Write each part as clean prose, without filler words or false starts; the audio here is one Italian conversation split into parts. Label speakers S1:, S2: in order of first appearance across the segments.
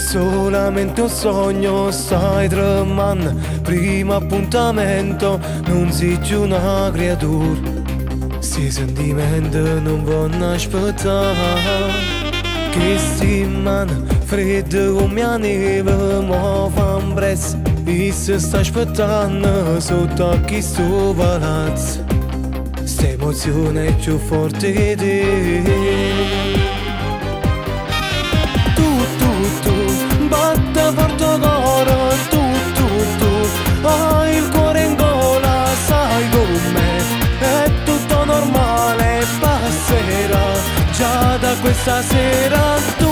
S1: solamente un sogno, stai tremando. Primo appuntamento, non sei più una creatura. Sti sentimenti non vanno aspettare. Che si mano freddo come la neve, ma fa un prezzo. E se sta aspettando sotto questo palazzo, sta emozione è più forte di te. Tu, batte forte cuore, tu, hai il cuore in gola, sai com'è, è tutto normale, passerà già da questa sera. Tu,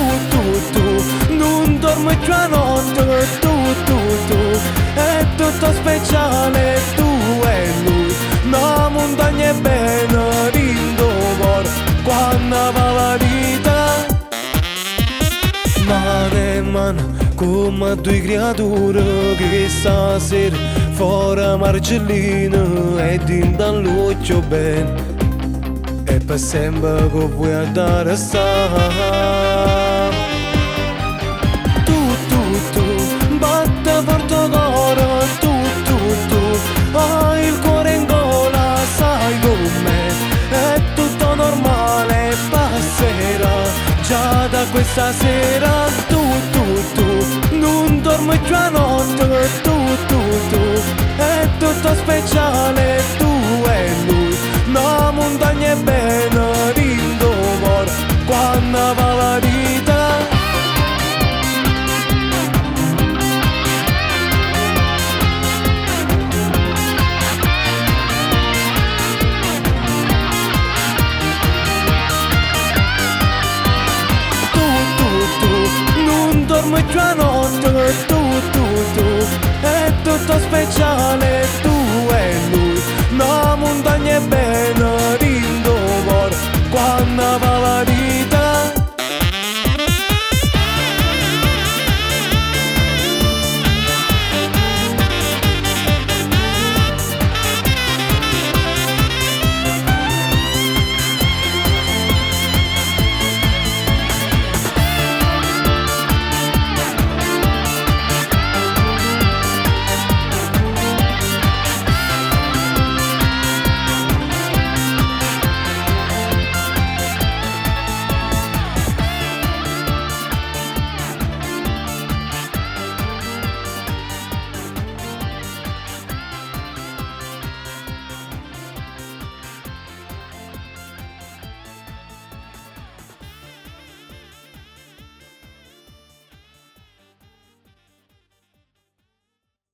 S1: non dormi più a notte, tu, è tutto speciale, tu e lui, la montagna è bella, rindo cuore, quando va la vita. Mano in mano, come due creature che stasera fuori Marcellino e dinda all'occhio bene. E per sempre che vuoi andare a stare. Tu, batte forte cuore, tu, hai il cuore in gola, sai com'è, è tutto normale, passerà già da questa sera. Tu, non dormi più a notte, tu, è tutto speciale, tu e lui, la montagna è bella, rindo cuore, quando va la vita. Non dormi più a notte, tu, è tutto speciale, tu e lui, la montagna è bella.